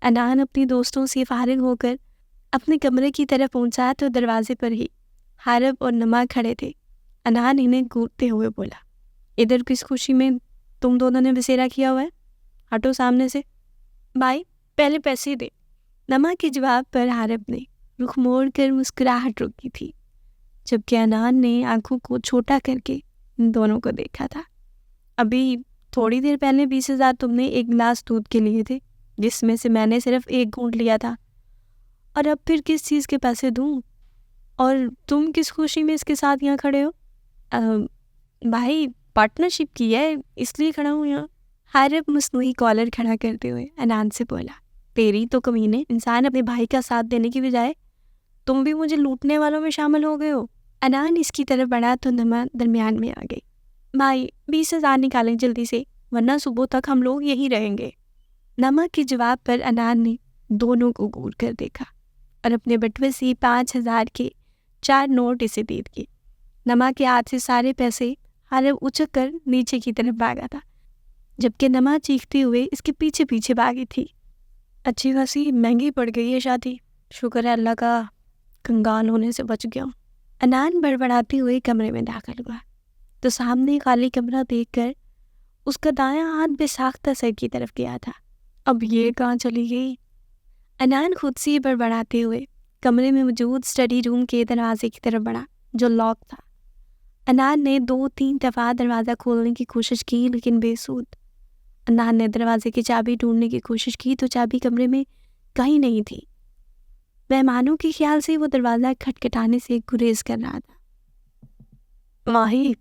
انان اپنی دوستوں سے فارغ ہو کر اپنے کمرے کی طرف پہنچا تو دروازے پر ہی حارب اور نما کھڑے تھے۔ انان انہیں گھورتے ہوئے بولا، ادھر کس خوشی میں تم دونوں نے بسیرا کیا ہوا ہے؟ ہٹو سامنے سے۔ بھائی پہلے پیسے دے۔ نما کے جواب پر حارب نے رخ موڑ کر مسکراہٹ روکی تھی، جبکہ انان نے آنکھوں کو چھوٹا کر کے ان دونوں کو دیکھا تھا۔ ابھی تھوڑی دیر پہلے 20,000 تم نے ایک گلاس دودھ کے لیے تھے، جس میں سے میں نے صرف ایک گھونٹ لیا تھا، اور اب پھر کس چیز کے پیسے دوں؟ اور تم کس خوشی میں اس کے ساتھ یہاں کھڑے ہو؟ بھائی پارٹنرشپ کی ہے اس لیے کھڑا ہوں یہاں۔ حارب مصنوعی کالر کھڑا کرتے ہوئے انان سے بولا، تیری تو کمینے انسان اپنے بھائی کا ساتھ دینے کی بجائے تم بھی مجھے لوٹنے والوں میں شامل ہو گئے ہو۔ انان اس کی طرف بڑھا تو نما درمیان میں آ گئی۔ بھائی 20,000 نکالیں جلدی سے، ورنہ صبح تک ہم لوگ یہیں رہیں گے۔ نما کے جواب پر انان نے دونوں کو گور کر دیکھا اور اپنے بٹوے سے 5,000 کے 4 نوٹ اسے دے دیے۔ نما کے ہاتھ سے سارے پیسے حارب اچک کر نیچے کی طرف بھاگا تھا، جبکہ نما چیختے ہوئے اس کے پیچھے پیچھے بھاگی تھی۔ اچھی خاصی مہنگی پڑ گئی ہے شادی، شکر ہے اللہ کا کنگال ہونے سے بچ گیا۔ انان بڑبڑاتے ہوئے کمرے میں داخل ہوا تو سامنے خالی کمرہ دیکھ کر اس کا دایاں ہاتھ بے ساختہ سر کی طرف گیا تھا۔ اب یہ کہاں چلی گئی؟ انان خود سے بڑبڑاتے ہوئے کمرے میں موجود اسٹڈی روم کے دروازے کی طرف بڑھا جو لاک تھا۔ انان نے 2-3 دفعہ دروازہ کھولنے کی کوشش کی لیکن بے سود۔ انان نے دروازے کی چابی ڈھونڈنے کی کوشش کی تو چابی کمرے میں کہیں نہیں تھی۔ مہمانوں کے خیال سے وہ دروازہ کھٹکھٹانے سے گریز کر رہا تھا۔ ماہی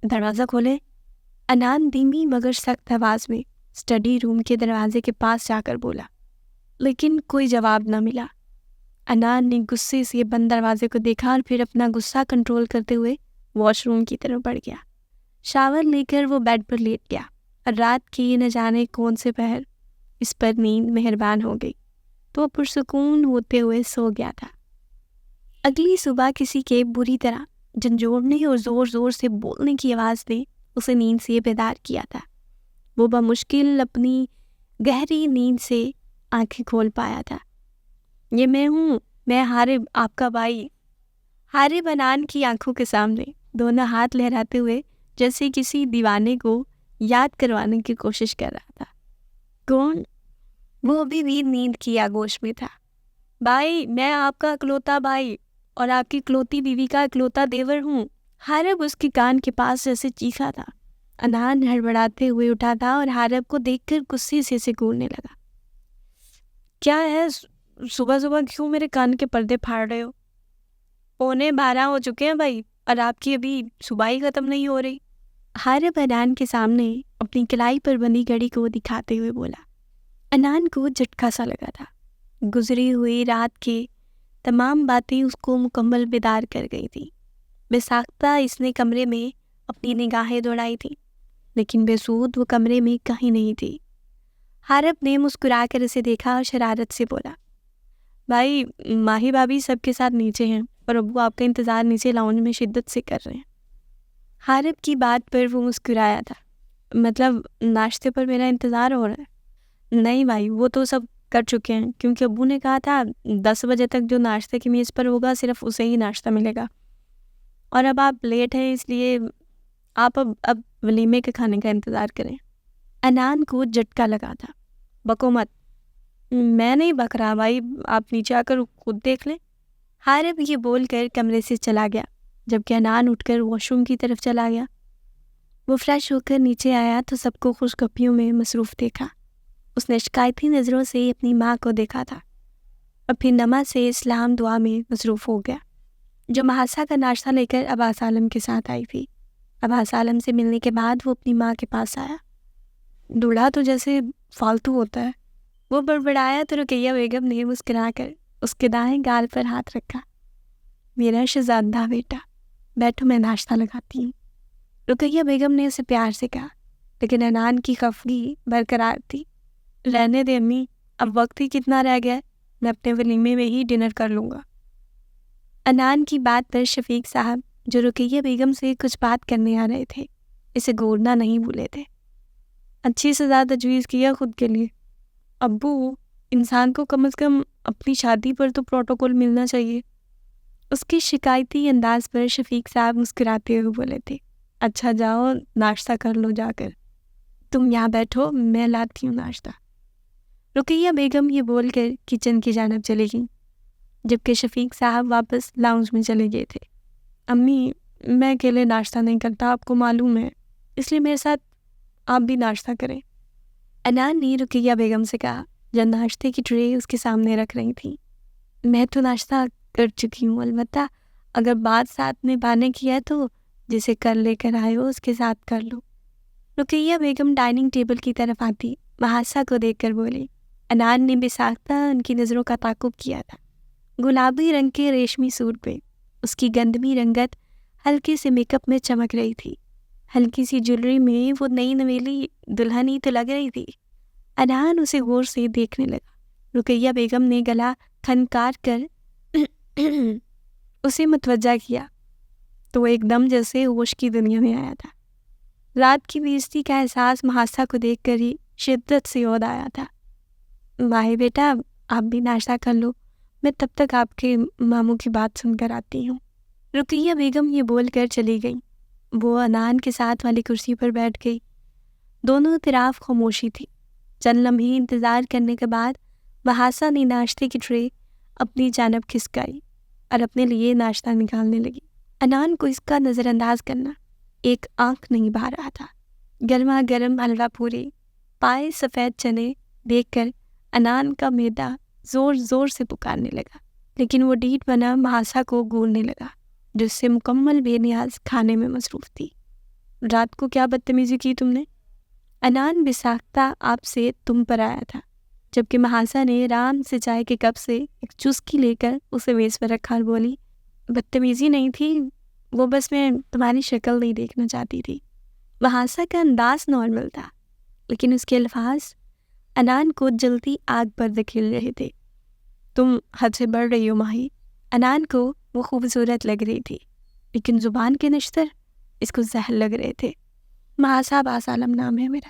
دروازہ کھولے، انان دھیمی مگر سخت آواز میں اسٹڈی روم کے دروازے کے پاس جا کر بولا، لیکن کوئی جواب نہ ملا۔ انان نے غصے سے بند دروازے کو دیکھا اور پھر اپنا غصہ کنٹرول کرتے ہوئے واش روم کی طرف بڑھ گیا۔ شاور لے کر وہ بیڈ پر لیٹ گیا اور رات کی نہ جانے کون سے پہر اس پر نیند مہربان ہو گئی تو وہ پرسکون ہوتے ہوئے سو گیا تھا۔ اگلی صبح کسی کے بری طرح جھنجھوڑنے اور زور زور سے بولنے کی آواز نے اسے نیند سے بیدار کیا تھا۔ وہ بمشکل اپنی گہری نیند سے آنکھیں کھول پایا تھا۔ یہ میں ہوں، میں حارب، آپ کا بھائی۔ حارب انان کی آنکھوں کے سامنے دونوں ہاتھ لہراتے ہوئے جیسے کسی دیوانے کو یاد کروانے کی کوشش کر رہا تھا۔ کون؟ وہ ابھی بھی نیند کی آغوش میں تھا۔ بھائی میں آپ کا اکلوتا بھائی اور آپ کی اکلوتی بیوی کا اکلوتا دیور ہوں۔ حارب اس کے کان کے پاس جیسے چیخا تھا۔ انان ہڑبڑاتے ہوئے اٹھا تھا اور حارب کو دیکھ کر غصے سے اسے گھورنے لگا۔ کیا ہے، صبح صبح کیوں میرے کان کے پردے پھاڑ رہے ہو؟ 11:15 ہو چکے ہیں بھائی، اور آپ کی ابھی صبح ہی ختم نہیں ہو رہی۔ حارب انان کے سامنے اپنی کلائی پر بندھی گھڑی کو دکھاتے ہوئے بولا۔ انان کو جھٹکا سا لگا تھا۔ گزری ہوئی رات کی تمام باتیں اس کو مکمل بیدار کر گئی تھی۔ بے ساختہ اس نے کمرے میں اپنی نگاہیں دوڑائی تھی، لیکن بے سود وہ کمرے میں کہیں نہیں تھی۔ حارب نے مسکرا کر اسے دیکھا اور شرارت سے بولا، بھائی ماہی بھابھی سب کے ساتھ نیچے ہیں اور ابو آپ کا انتظار نیچے لاؤنج میں شدت سے کر رہے ہیں۔ حارب کی بات پر وہ مسکرایا تھا۔ مطلب ناشتے پر میرا انتظار ہو رہا ہے؟ نہیں بھائی، وہ تو سب کر چکے ہیں، کیونکہ ابو نے کہا تھا 10 بجے تک جو ناشتے کی میز پر ہوگا صرف اسے ہی ناشتہ ملے گا، اور اب آپ لیٹ ہیں اس لیے آپ اب ولیمے کے کھانے کا انتظار کریں۔ انان کو جھٹکا لگا تھا۔ بکو مت۔ میں نہیں بک رہا بھائی، آپ نیچے آ کر خود دیکھ لیں۔ حارب یہ بول کر کمرے سے چلا گیا، جبکہ انان اٹھ کر واش روم کی طرف چلا گیا۔ وہ فریش ہو کر نیچے آیا تو سب کو خوش گپیوں میں مصروف دیکھا۔ اس نے شکایتی نظروں سے اپنی ماں کو دیکھا تھا اور پھر نما سے اسلام دعا میں مصروف ہو گیا، جو محاسا کا ناشتہ لے کر عباس عالم کے ساتھ آئی تھی۔ عباس عالم سے ملنے کے بعد وہ اپنی ماں کے پاس آیا۔ دولہا تو جیسے فالتو ہوتا ہے، وہ بڑبڑایا تو رقیہ بیگم نے مسکرا کر اس کے دائیں گال پر ہاتھ رکھا۔ میرا شہزادہ بیٹا، بیٹھو میں ناشتہ لگاتی ہوں، رقیہ بیگم نے اسے پیار سے کہا، لیکن انان کی خفگی برقرار تھی۔ رہنے دے امی، اب وقت ہی کتنا رہ گیا ہے، میں اپنے ولیمے میں ہی ڈنر کر لوں گا۔ انان کی بات پر شفیق صاحب، جو رقیہ بیگم سے کچھ بات کرنے آ رہے تھے، اسے گھورنا نہیں بھولے تھے۔ اچھی سزا تجویز کیا خود کے لیے۔ ابو، انسان کو کم از کم اپنی شادی پر تو پروٹوکول ملنا چاہیے۔ اس کی شکایتی انداز پر شفیق صاحب مسکراتے ہوئے بولے تھے، اچھا جاؤ ناشتہ کر لو جا کر، تم یہاں بیٹھو میں لاتی ہوں ناشتہ۔ رقیہ بیگم یہ بول کر کچن کی جانب چلی گئیں، جبکہ شفیق صاحب واپس لاؤنج میں چلے گئے تھے۔ امی میں اکیلے ناشتہ نہیں کرتا، آپ کو معلوم ہے، اس لیے میرے ساتھ آپ بھی ناشتہ کریں۔ انان نے رقیہ بیگم سے کہا جب ناشتے کی ٹرے اس کے سامنے رکھ رہی تھی۔ میں تو ناشتہ کر چکی ہوں، البتہ اگر بات ساتھ میں بانے کی ہے تو جسے کر لے کر آئے ہو اس کے ساتھ کر لو۔ رقیہ بیگم ڈائننگ ٹیبل کی طرف آتی محاسہ کو دیکھ کر بولی۔ انان نے بے ساختہ ان کی نظروں کا تعاقب کیا تھا۔ گلابی رنگ کے ریشمی سوٹ پہ اس کی گندمی رنگت ہلکے سے میک اپ میں چمک رہی تھی، ہلکی سی جولری میں وہ نئی نویلی دلہن ہی تو لگ رہی تھی۔ انان اسے غور سے دیکھنے لگا۔ رقیہ بیگم نے گلا کھنکار کر اسے متوجہ کیا تو وہ ایک دم جیسے ہوش کی دنیا میں آیا تھا۔ رات کی بےعزتی کا احساس محاسہ کو دیکھ کر ہی شدت سے یاد آیا تھا۔ ماہی بیٹا آپ بھی ناشتہ کر لو، میں تب تک آپ کے ماموں کی بات سن کر آتی ہوں۔ رقیہ بیگم یہ بول کر چلی گئی۔ وہ انان کے ساتھ والی کرسی پر بیٹھ گئی۔ دونوں طرف خاموشی تھی۔ چند لمحے انتظار کرنے کے بعد محاسہ نے ناشتے کی ٹرے اپنی جانب کھسکائی اور اپنے لیے ناشتہ نکالنے لگی۔ انان کو اس کا نظر انداز کرنا ایک آنکھ نہیں بھا رہا تھا۔ گرما گرم حلوہ پوری، پائے سفید چنے دیکھ کر انان کا معدہ زور زور سے پکارنے لگا، لیکن وہ ڈیٹ بنا محاسہ کو گولنے لگا جو اس سے مکمل بے نیاز کھانے میں مصروف تھی۔ رات کو کیا بدتمیزی کی تم نے؟ انان بے ساختہ آپ سے تم پر آیا تھا، جبکہ محاسہ نے آرام سے چائے کے کپ سے ایک چسکی لے کر اسے میز پر رکھا اور بولی، بدتمیزی نہیں تھی، وہ بس میں تمہاری شکل نہیں دیکھنا چاہتی تھی۔ محاسہ کا انداز نارمل تھا، لیکن اس کے الفاظ انان کو جلتی آگ پر دھکیل رہے تھے۔ تم حد سے بڑھ رہی ہو ماہی۔ انان کو وہ خوبصورت لگ رہی تھی، لیکن زبان کے نشتر اس کو زہر لگ رہے تھے۔ محاسہ عباس عالم نام ہے میرا۔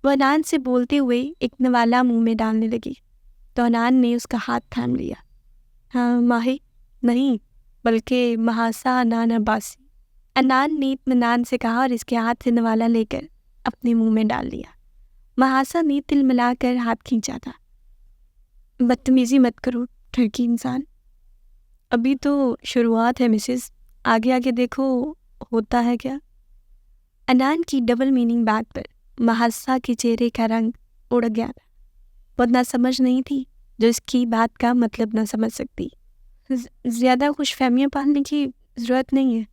وہ انان سے بولتے ہوئے ایک نوالا منہ میں ڈالنے لگی تو انان نے اس کا ہاتھ تھام لیا۔ ہاں ماہی نہیں، بلکہ محاسہ انان عباسی، انان نے اطمینان سے کہا اور اس کے ہاتھ سے نوالا لے کر اپنے منہ میں ڈال لیا۔ محاسہ نے تل ملا کر ہاتھ کھینچا تھا۔ بدتمیزی مت کرو ٹھرکی انسان، ابھی تو شروعات ہے مسز، آگے آگے دیکھو ہوتا ہے کیا۔ انان کی ڈبل میننگ بات پر محاسہ کے چہرے کا رنگ اڑ گیا تھا۔ وہ نہ سمجھ نہیں تھی جو اس کی بات کا مطلب نہ سمجھ سکتی۔ زیادہ خوش فہمیاں پالنے کی ضرورت نہیں ہے۔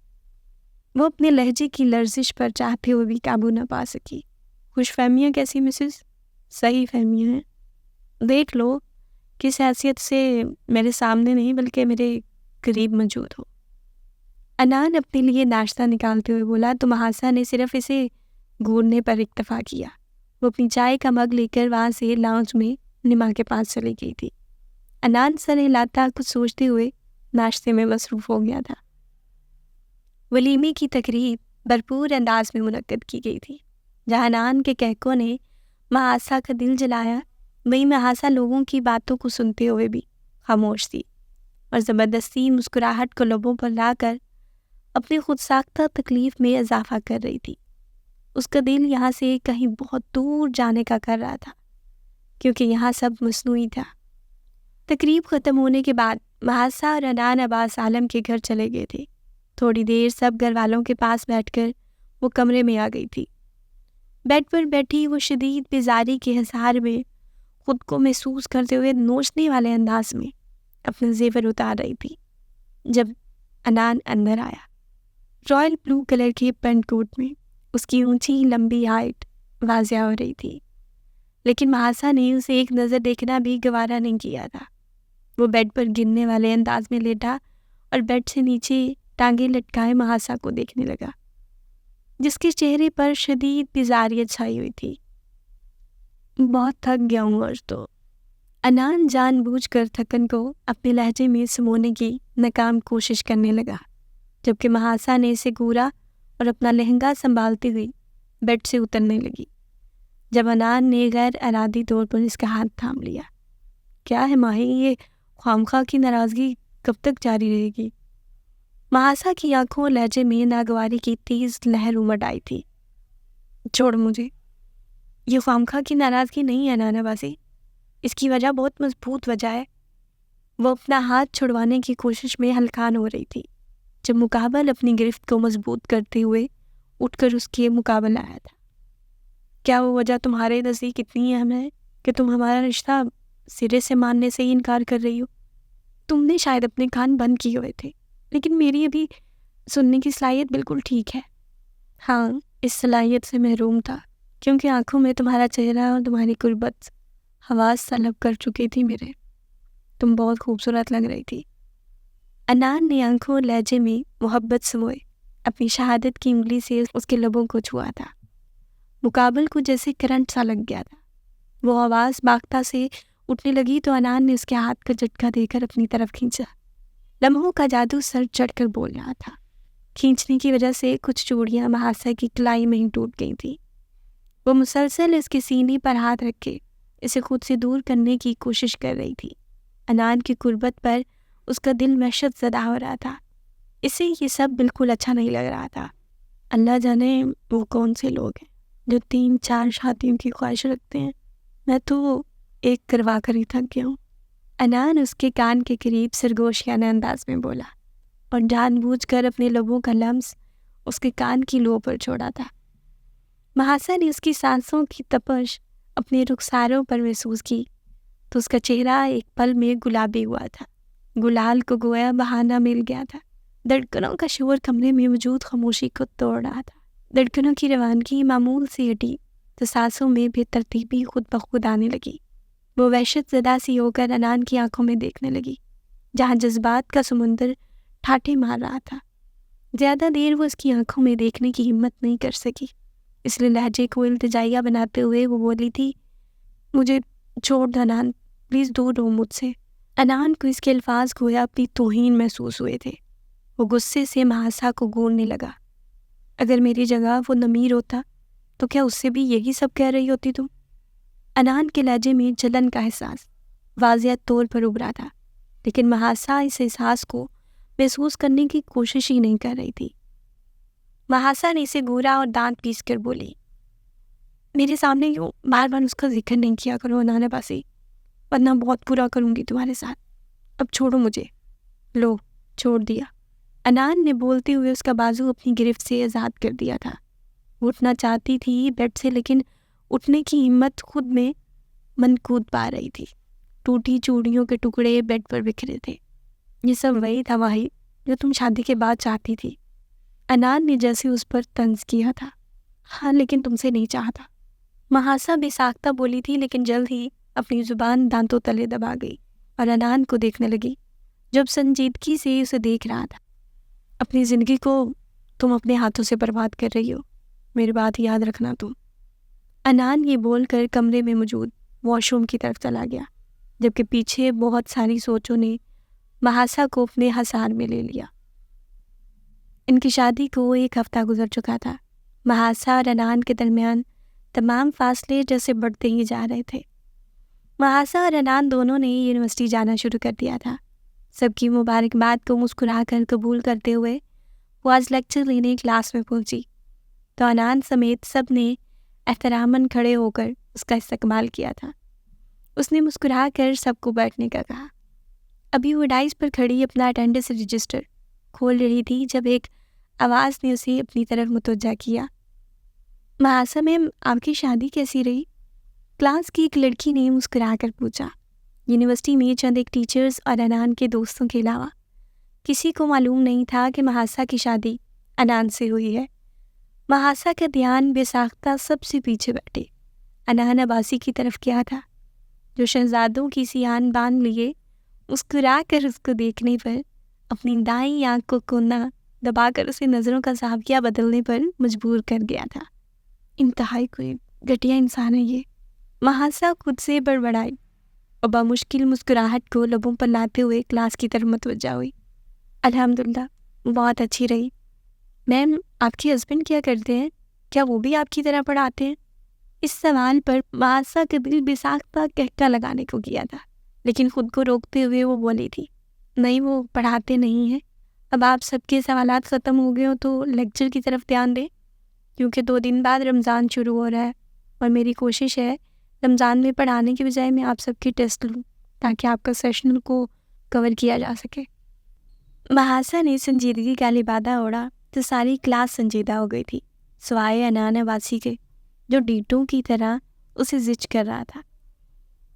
وہ اپنے لہجے کی لرزش پر چاہتے ہوئے بھی قابو نہ پا سکی۔ خوش فہمیاں کیسی مسز؟ صحیح فہمیاں ہیں، دیکھ لو کس حیثیت سے میرے سامنے نہیں بلکہ میرے قریب موجود ہو۔ انان اپنے لیے ناشتہ نکالتے ہوئے بولا تو محاسہ نے صرف اسے گھورنے پر اکتفا کیا۔ وہ اپنی چائے کا مگ لے کر وہاں سے لاؤنج میں نما کے پاس چلی گئی تھی۔ انان سر ہلاتا کچھ سوچتے ہوئے ناشتے میں مصروف ہو گیا تھا۔ ولیمے کی تقریب بھرپور انداز میں منعقد کی گئی تھی۔ جہاں انان کے کہکوں نے محاسہ کا دل جلایا، وہیں محاسہ لوگوں کی باتوں کو سنتے ہوئے بھی خاموش تھی اور زبردستی مسکراہٹ کو لبوں پر لا کر اپنی خود ساختہ تکلیف میں اضافہ کر رہی تھی۔ اس کا دل یہاں سے کہیں بہت دور جانے کا کر رہا تھا، کیونکہ یہاں سب مصنوعی تھا۔ تقریب ختم ہونے کے بعد محاسہ اور انان عباس عالم کے گھر چلے گئے تھے۔ تھوڑی دیر سب گھر والوں کے پاس بیٹھ کر وہ کمرے میں آ گئی تھی۔ بیڈ پر بیٹھی وہ شدید بیزاری کے حصار میں خود کو محسوس کرتے ہوئے نوچنے والے انداز میں اپنے زیور اتار رہی تھی جب انان اندر آیا۔ رائل بلو کلر کے پینٹ کوٹ میں اس کی اونچی لمبی ہائٹ واضح ہو رہی تھی، لیکن محاسہ نے اسے ایک نظر دیکھنا بھی گوارا نہیں کیا تھا۔ وہ بیڈ پر گرنے والے انداز میں لیٹا اور بیڈ سے نیچے ٹانگیں لٹکائے محاسہ کو دیکھنے لگا، جس کے چہرے پر شدید بیزاریت چھائی ہوئی تھی۔ بہت تھک گیا ہوں آج تو۔ انان جان بوجھ کر تھکن کو اپنے لہجے میں سمونے کی ناکام کوشش کرنے لگا، جبکہ محاسہ نے اسے گھورا اور اپنا لہنگا سنبھالتی ہوئی بیڈ سے اترنے لگی جب انان نے غیر ارادی طور پر اس کا ہاتھ تھام لیا۔ کیا ہے ماہی، یہ خوامخواہ کی ناراضگی کب تک جاری رہے گی؟ محاسا کی آنکھوں اور لہجے میں ناگواری کی تیز لہر امڑ آئی تھی۔ چھوڑ مجھے، یہ خوامخواہ کی ناراضگی نہیں ہے نانا باسی، اس کی وجہ بہت مضبوط وجہ ہے۔ وہ اپنا ہاتھ چھڑوانے کی کوشش میں ہلکان ہو رہی تھی جب مقابل اپنی گرفت کو مضبوط کرتے ہوئے اٹھ کر اس کے مقابل آیا تھا۔ کیا وہ وجہ تمہارے نزدیک اتنی اہم ہے کہ تم ہمارا رشتہ سرے سے ماننے سے ہی انکار کر رہی ہو؟ تم نے شاید اپنے کان بند کیے ہوئے تھے، لیکن میری ابھی سننے کی صلاحیت بالکل ٹھیک ہے۔ ہاں، اس صلاحیت سے محروم تھا کیونکہ آنکھوں میں تمہارا چہرہ اور تمہاری قربت حواس طلب کر چکی تھی میرے۔ تم بہت خوبصورت لگ رہی تھی۔ انان نے آنکھوں اور لہجے میں محبت سموئے اپنی شہادت کی انگلی سے اس کے لبوں کو چھوا تھا۔ مقابل کو جیسے کرنٹ سا لگ گیا تھا۔ وہ آواز باختہ سے اٹھنے لگی تو انان نے اس کے ہاتھ کا جھٹکا دے کر اپنی طرف کھینچا۔ لمحوں کا جادو سر چڑھ کر بول رہا تھا۔ کھینچنے کی وجہ سے کچھ چوڑیاں محاسا کی کلائی میں ہی ٹوٹ گئی تھیں۔ وہ مسلسل اس کے سینے پر ہاتھ رکھ کے اسے خود سے دور کرنے کی کوشش کر رہی تھی۔ انان کی قربت پر اس کا دل وحشت زدہ ہو رہا تھا۔ اسے یہ سب بالکل اچھا نہیں لگ رہا تھا۔ اللہ جانے وہ کون سے لوگ ہیں جو 3-4 شادیوں کی خواہش رکھتے ہیں۔ میں تو ایک کروا کر ہی تھک گیا ہوں۔ انان اس کے کان کے قریب سرگوشیانہ انداز میں بولا اور جان بوجھ کر اپنے لبوں کا لمس اس کے کان کی لو پر چھوڑا تھا۔ محاسا نے اس کی سانسوں کی تپش اپنے رخساروں پر محسوس کی تو اس کا چہرہ ایک پل میں گلابی ہوا تھا۔ گلال کو گویا بہانہ مل گیا تھا۔ دھڑکنوں کا شور کمرے میں موجود خاموشی کو توڑ رہا تھا۔ دھڑکنوں کی روانگی معمول سے ہٹی تو سانسوں میں بے ترتیبی خود بخود آنے لگی۔ وہ وحشت زدہ سی ہو کر انان کی آنکھوں میں دیکھنے لگی جہاں جذبات کا سمندر ٹھاٹھے مار رہا تھا۔ زیادہ دیر وہ اس کی آنکھوں میں دیکھنے کی ہمت نہیں کر سکی، اس لیے لہجے کو التجائیہ بناتے ہوئے وہ بولی تھی، مجھے چھوڑ دو انان، پلیز دور رہو مجھ سے۔ انان کو اس کے الفاظ گویا اپنی توہین محسوس ہوئے تھے۔ وہ غصے سے محاسا کو گھورنے لگا۔ اگر میری جگہ وہ نمیر ہوتا تو کیا اس سے بھی یہی سب کہہ رہی ہوتی تم؟ انان کے لہجے میں جلن کا احساس واضح طور پر ابھرا تھا، لیکن محاسا اس احساس کو محسوس کرنے کی کوشش ہی نہیں کر رہی تھی۔ محاسا نے اسے گھورا اور دانت پیس کر بولی، میرے سامنے یوں بار بار اس کا ذکر نہیں کیا کرو انان باسی، ورنہ بہت برا کروں گی تمہارے ساتھ۔ اب چھوڑو مجھے۔ لو، چھوڑ دیا۔ انان نے بولتے ہوئے اس کا بازو اپنی گرفت سے آزاد کر دیا تھا۔ وہ اٹھنا چاہتی تھی بیڈ سے، لیکن اٹھنے کی ہمت خود میں منقود پا رہی تھی۔ ٹوٹی چوڑیوں کے ٹکڑے بیڈ پر بکھرے تھے۔ یہ سب وہی تھا ماہی جو تم شادی کے بعد چاہتی تھی۔ انان نے جیسے اس پر طنز کیا تھا۔ ہاں، لیکن تم سے نہیں چاہتا۔ محاسا بے ساختہ بولی تھی، لیکن جلد ہی اپنی زبان دانتوں تلے دبا گئی اور انان کو دیکھنے لگی جب سنجیدگی سے اسے دیکھ رہا تھا۔ اپنی زندگی کو تم اپنے ہاتھوں سے برباد کر رہی ہو، میری بات یاد رکھنا تم۔ انان یہ بول کر کمرے میں موجود واش روم کی طرف چلا گیا، جبکہ پیچھے بہت ساری سوچوں نے محاسا کو اپنے حصار میں لے لیا۔ ان کی شادی کو 1 ہفتہ گزر چکا تھا۔ محاسا اور انان کے درمیان تمام فاصلے جیسے بڑھتے ہی جا رہے تھے۔ محاسا اور انان دونوں نے یونیورسٹی جانا شروع کر دیا تھا۔ سب کی مبارکباد کو مسکرا کر قبول کرتے ہوئے وہ آج لیکچر لینے کلاس میں پہنچی تو انان سمیت سب نے احتراماً کھڑے ہو کر اس کا استقبال کیا تھا۔ اس نے مسکرا کر سب کو بیٹھنے کا کہا۔ ابھی وہ ڈائس پر کھڑی اپنا اٹینڈنس رجسٹر کھول رہی تھی جب ایک آواز نے اسے اپنی طرف متوجہ کیا۔ محاسا میم، آپ کی شادی کیسی رہی؟ کلاس کی ایک لڑکی نے مسکرا کر پوچھا۔ یونیورسٹی میں چند ایک ٹیچرز اور انان کے دوستوں کے علاوہ کسی کو معلوم نہیں تھا کہ محاسا کی شادی انان سے ہوئی ہے۔ محاسا کا دھیان بے ساختہ سب سے پیچھے بیٹھے انان عباسی کی طرف کیا تھا، جو شہزادوں کی سی آن باندھ لیے مسکرا کر اس کو دیکھنے پر اپنی دائیں آنکھ کو کونا دبا کر اسے نظروں کا زاویہ بدلنے پر مجبور کر گیا تھا۔ انتہائی کوئی گھٹیا انسان ہے یہ، محاسا خود سے بڑبڑائی اور بامشکل مسکراہٹ کو لبوں پر لاتے ہوئے کلاس کی طرف متوجہ ہوئی۔ الحمدللہ، بہت اچھی رہی۔ میم، آپ کے ہسبینڈ کیا کرتے ہیں؟ کیا وہ بھی آپ کی طرح پڑھاتے ہیں؟ اس سوال پر محاسا کا دل بے ساختہ کہکا لگانے کو کیا تھا، لیکن خود کو روکتے ہوئے وہ بولی تھی، نہیں وہ پڑھاتے نہیں ہیں، اب آپ سب کے سوالات ختم ہو گئے ہو تو لیکچر کی طرف دھیان دیں، کیونکہ 2 دن بعد رمضان شروع ہو رہا ہے اور میری کوشش ہے رمضان میں پڑھانے کے بجائے میں آپ سب کی ٹیسٹ لوں تاکہ آپ کا سیشن کو کور کیا جا سکے۔ محاسا نے سنجیدگی کا لبادہ اوڑھا تو ساری کلاس سنجیدہ ہو گئی تھی، سوائے انان عباسی کے جو ڈیٹوں کی طرح اسے زچ کر رہا تھا۔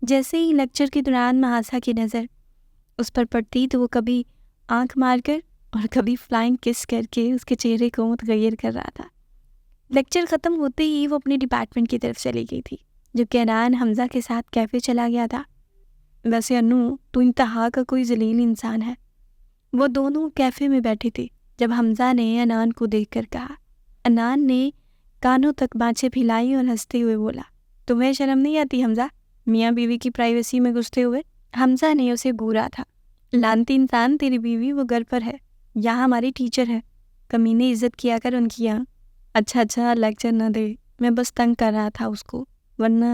جیسے ہی لیکچر کے دوران محاسا کی نظر اس پر پڑتی تو وہ کبھی آنکھ مار کر اور کبھی فلائنگ کس کر کے اس کے چہرے کو متغیر کر رہا تھا۔ لیکچر ختم ہوتے ہی وہ اپنی ڈپارٹمنٹ کی طرف چلی گئی تھی، جبکہ انان حمزہ کے ساتھ کیفے چلا گیا تھا۔ ویسے انو تو انتہا کا کوئی ذلیل انسان ہے۔ وہ دونوں کیفے میں بیٹھے تھے جب حمزہ نے انان کو دیکھ کر کہا۔ انان نے کانوں تک بانچیں پھیلائی اور ہنستے ہوئے بولا، تمہیں شرم نہیں آتی حمزہ، میاں بیوی کی پرائیویسی میں گھستے ہوئے؟ حمزہ نے اسے گھورا تھا، لانتی انسان، تیری بیوی وہ گھر پر ہے، یہاں ہماری ٹیچر ہے، کمینے عزت کیا کر ان کی یہاں۔ اچھا لیکچر نہ دے، میں بس تنگ کر رہا تھا اس کو، ورنہ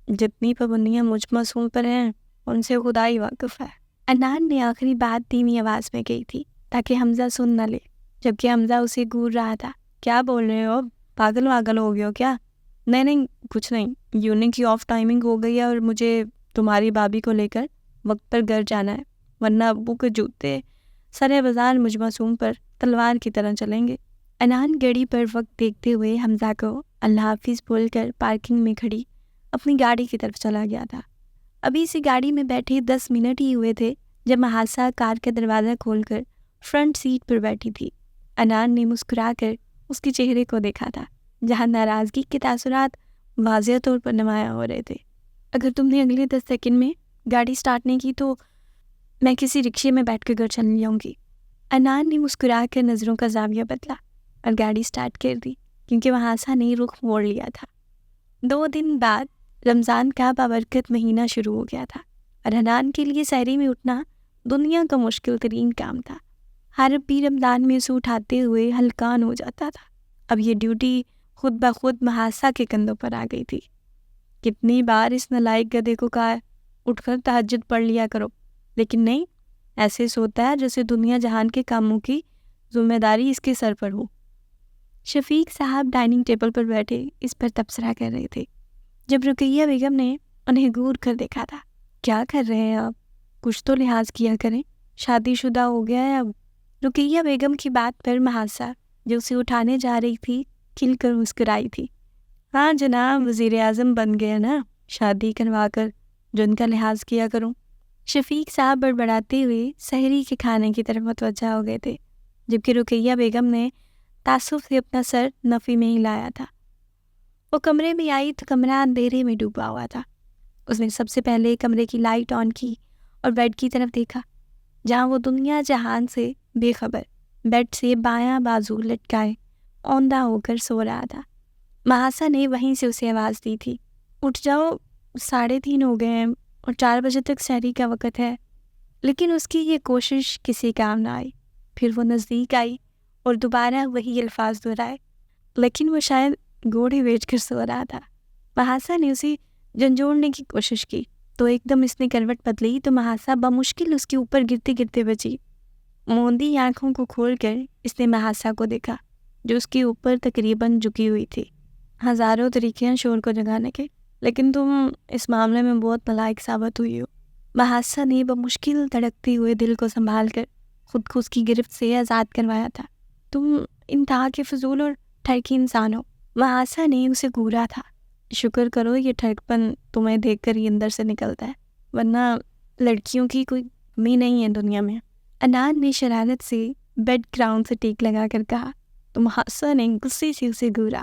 جتنی پابندیاں مجھ معصوم پر ہیں ان سے خدا ہی واقف ہے۔ انان نے آخری بات دھیمی آواز میں کہی تھی تاکہ حمزہ سن نہ لے، جبکہ حمزہ اسے گھور رہا تھا۔ کیا بول رہے ہو، پاگل ہو گئے ہو کیا؟ نہیں کچھ نہیں، یونٹ کی آف ٹائمنگ ہو گئی ہے اور مجھے تمہاری بابی کو لے کر وقت پر گھر جانا ہے، ورنہ ابو کے جوتے سرے بازار مجھ معصوم پر تلوار کی طرح چلیں گے۔ انان گھڑی پر وقت دیکھتے ہوئے حمزہ کو اللہ حافظ بول کر پارکنگ میں کھڑی اپنی گاڑی کی طرف چلا گیا تھا۔ ابھی سے گاڑی میں بیٹھے 10 منٹ ہی ہوئے تھے جب محاسا کار کا دروازہ کھول کر فرنٹ سیٹ پر بیٹھی تھی۔ انان نے مسکرا کر اس کے چہرے کو دیکھا تھا جہاں ناراضگی کے تاثرات واضح طور پر نمایاں ہو رہے تھے۔ اگر تم نے اگلے 10 سیکنڈ میں گاڑی سٹارٹ نہیں کی تو میں کسی رکشے میں بیٹھ کے گھر چلی جاؤں گی۔ انان نے مسکرا کر نظروں کا زاویہ بدلا اور گاڑی سٹارٹ کر دی کیونکہ محاسا نے رخ موڑ لیا تھا۔ 2 دن بعد رمضان کا بابرکت مہینہ شروع ہو گیا تھا اور انان کے لیے سحری میں اٹھنا دنیا کا مشکل ترین کام تھا۔ حرب بھی رمضان میں اسے اٹھاتے ہوئے ہلکان ہو جاتا تھا۔ اب یہ ڈیوٹی خود بخود محاسا کے کندھوں پر آ گئی تھی۔ کتنی بار اس نالائق گدھے کو کہا اٹھ کر تہجد پڑھ لیا کرو، لیکن نہیں، ایسے سوتا ہے جیسے دنیا جہان کے کاموں کی ذمہ داری اس کے سر پر ہو۔ شفیق صاحب ڈائننگ ٹیبل پر بیٹھے اس پر تبصرہ کر رہے تھے جب رقیہ بیگم نے انہیں گور کر دیکھا تھا۔ کیا کر رہے ہیں آپ؟ کچھ تو لحاظ کیا کریں، شادی شدہ ہو گیا ہے اب۔ رقیہ بیگم کی بات پر محاسا جو اسے اٹھانے جا رہی تھی کھل کر مسکرائی تھی۔ ہاں جناب، وزیر اعظم بن گیا نا، شادی کروا کر جن کا لحاظ کیا کروں۔ شفیق صاحب بڑبڑاتے ہوئے سحری کے کھانے کی طرف متوجہ ہو گئے تھے جبکہ رقیہ بیگم نے تعصب سے اپنا سر نفی میں ہلایا تھا۔ وہ کمرے میں آئی تو کمرہ اندھیرے میں ڈوبا ہوا تھا۔ اس نے سب سے پہلے کمرے کی لائٹ آن کی اور بیڈ کی طرف دیکھا جہاں وہ دنیا جہان سے بے خبر بیڈ سے بایاں بازو لٹکائے اوندھا ہو کر سو رہا تھا۔ محاسا نے وہیں سے اسے آواز دی تھی، اٹھ جاؤ، 3:30 ہو گئے ہیں اور 4 بجے تک سحری کا وقت ہے۔ لیکن اس کی یہ کوشش کسی کام نہ آئی۔ پھر وہ نزدیک آئی اور دوبارہ وہی الفاظ دہرائے، لیکن وہ شاید گھوڑے بیچ کر سو رہا تھا۔ محاسا نے اسے جھنجھوڑنے کی کوشش کی تو ایک دم اس نے کروٹ بدلی تو محاسا بمشکل اس کے اوپر گرتے گرتے بچی۔ موندی آنکھوں کو کھول کر اس نے محاسا کو دیکھا جو اس کے اوپر تقریباً جھکی ہوئی تھی۔ ہزاروں طریقے ہیں شور کو جگانے کے، لیکن تم اس معاملے میں بہت نالائق ثابت ہوئی ہو۔ محاسا نے بمشکل دھڑکتے ہوئے دل کو سنبھال کر خود کو اس کی گرفت سے آزاد کروایا تھا۔ تم انتہا کے فضول اور ٹھرکی انسان ہو۔ محاسا نے اسے گھورا تھا۔ شکر کرو یہ ٹھرکپن تمہیں دیکھ کر ہی اندر سے نکلتا ہے، ورنہ لڑکیوں کی کوئی کمی نہیں ہے دنیا میں۔ انان نے شرارت سے بیڈ گراؤنڈ سے ٹیک لگا کر کہا تو محاسا نے غصے سے اسے گھورا۔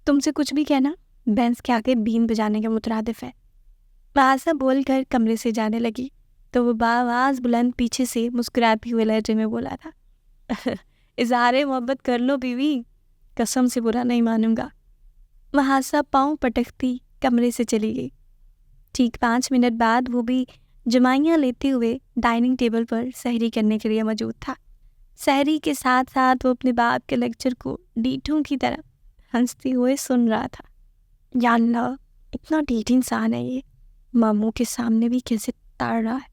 تم سے کچھ بھی کہنا بینس کے آگے بین بجانے کے مترادف ہے۔ محاسا بول کر کمرے سے جانے لگی تو وہ بآواز بلند پیچھے سے مسکراتی ہوئے لہجے میں بولا تھا، اظہار محبت کر لو بیوی، قسم سے برا نہیں مانوں گا۔ محاسا پاؤں پٹکتی کمرے سے چلی گئی۔ ٹھیک 5 منٹ بعد وہ بھی جمائیاں لیتے ہوئے ڈائننگ ٹیبل پر سحری کرنے کے لیے موجود تھا۔ سحری کے ساتھ ساتھ وہ اپنے باپ کے لیکچر کو ڈیٹھوں کی طرح ہنستے ہوئے سن رہا تھا۔ یا اللہ، اتنا ڈیٹھ انسان ہے یہ، ماموں کے سامنے بھی کیسے تاڑ رہا ہے۔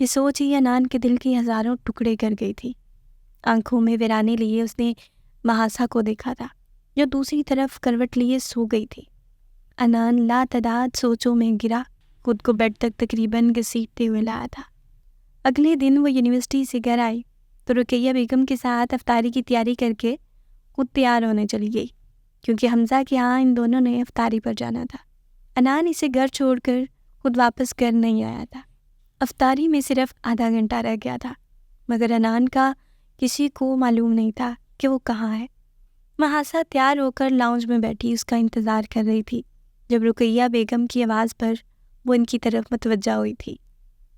یہ سوچ ہی انان کے دل کے ہزاروں ٹکڑے کر گئی تھی۔ آنکھوں میں ویرانے لیے اس نے محاسا کو دیکھا تھا جو دوسری طرف کروٹ لیے سو گئی تھی۔ انان لاتعداد سوچوں میں گرا، خود کو بیڈ تک تقریباً گھسیٹتے ہوئے لایا تھا۔ اگلے دن وہ یونیورسٹی سے گھر آئی تو رقیہ بیگم کے ساتھ افطاری کی تیاری کر کے خود تیار ہونے چلی گئی، کیونکہ حمزہ کے ہاں ان دونوں نے افطاری پر جانا تھا۔ انان اسے گھر چھوڑ کر خود واپس گھر نہیں آیا تھا۔ افطاری میں صرف آدھا گھنٹہ رہ گیا تھا، مگر انان کا کسی کو معلوم نہیں تھا کہ وہ کہاں ہے۔ محاسا تیار ہو کر لاؤنج میں بیٹھی اس کا انتظار کر رہی تھی جب رقیہ بیگم کی آواز پر وہ ان کی طرف متوجہ ہوئی تھی۔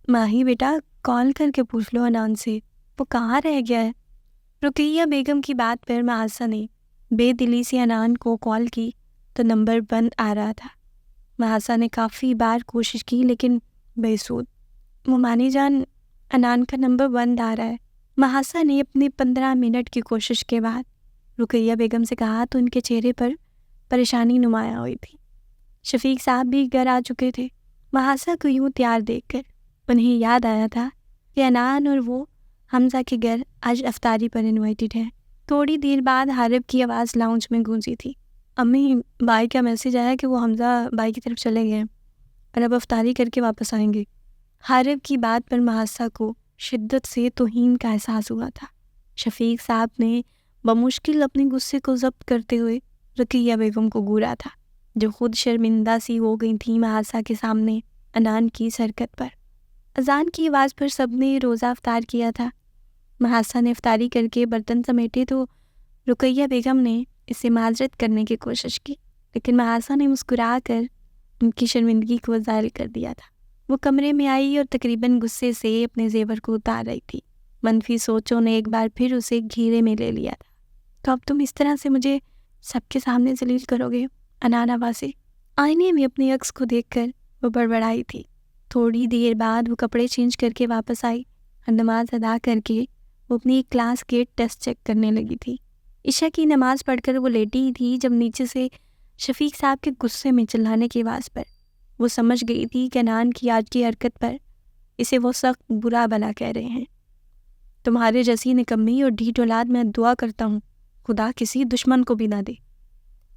ماہی بیٹا، کال کر کے پوچھ لو انان سے وہ کہاں رہ گیا ہے۔ رقیہ بیگم کی بات پر محاسا نے بے دلی سے انان کو کال کی تو نمبر بند آ رہا تھا۔ محاسا نے کافی بار کوشش کی لیکن بے سود۔ ممانی جان، انان کا نمبر بند آ رہا ہے۔ محاسا نے اپنے 15 منٹ کی کوشش کے بعد رقیہ بیگم سے کہا تو ان کے چہرے پر پریشانی نمایاں ہوئی تھی۔ شفیق صاحب بھی گھر آ چکے تھے۔ محاسا کو یوں تیار دیکھ کر انہیں یاد آیا تھا کہ انان اور وہ حمزہ کے گھر آج افطاری پر انوائٹڈ ہے۔ تھوڑی دیر بعد حارب کی آواز لاؤنج میں گونجی تھی۔ امی، بھائی کا میسج آیا کہ وہ حمزہ بھائی کی طرف چلے گئے اور اب افطاری کر کے واپس آئیں گے۔ حارب کی بات پر محاسا کو شدت سے توہین کا احساس ہوا تھا۔ شفیق صاحب نے بمشکل اپنے غصے کو ضبط کرتے ہوئے رقیہ بیگم کو گھورا تھا، جو خود شرمندہ سی ہو گئی تھی محاسا کے سامنے انان کی اس حرکت پر۔ اذان کی آواز پر سب نے روزہ افطار کیا تھا۔ محاسا نے افطاری کر کے برتن سمیٹے تو رقیہ بیگم نے اسے معذرت کرنے کی کوشش کی، لیکن محاسا نے مسکرا کر ان کی شرمندگی کو ظاہر کر دیا تھا۔ وہ کمرے میں آئی اور تقریباً غصے سے اپنے زیور کو اتار رہی تھی۔ منفی سوچوں نے ایک بار پھر اسے گھیرے میں لے لیا تھا۔ تو اب تم اس طرح سے مجھے سب کے سامنے ذلیل کرو گے؟ انان آواز سے آئینے میں اپنے عکس کو دیکھ کر وہ بڑبڑائی تھی۔ تھوڑی دیر بعد وہ کپڑے چینج کر کے واپس آئی اور نماز ادا کر کے وہ اپنی کلاس کے ٹیسٹ چیک کرنے لگی تھی۔ عشاء کی نماز پڑھ کر وہ لیٹی ہی تھی جب نیچے سے شفیق صاحب کے غصے میں چلانے کی آواز پر وہ سمجھ گئی تھی کہ انان کی آج کی حرکت پر اسے وہ سخت برا بلا کہہ رہے ہیں۔ تمہارے جیسی نکمی اور ڈھیٹ اولاد میں دعا کرتا ہوں خدا کسی دشمن کو بھی نہ دے۔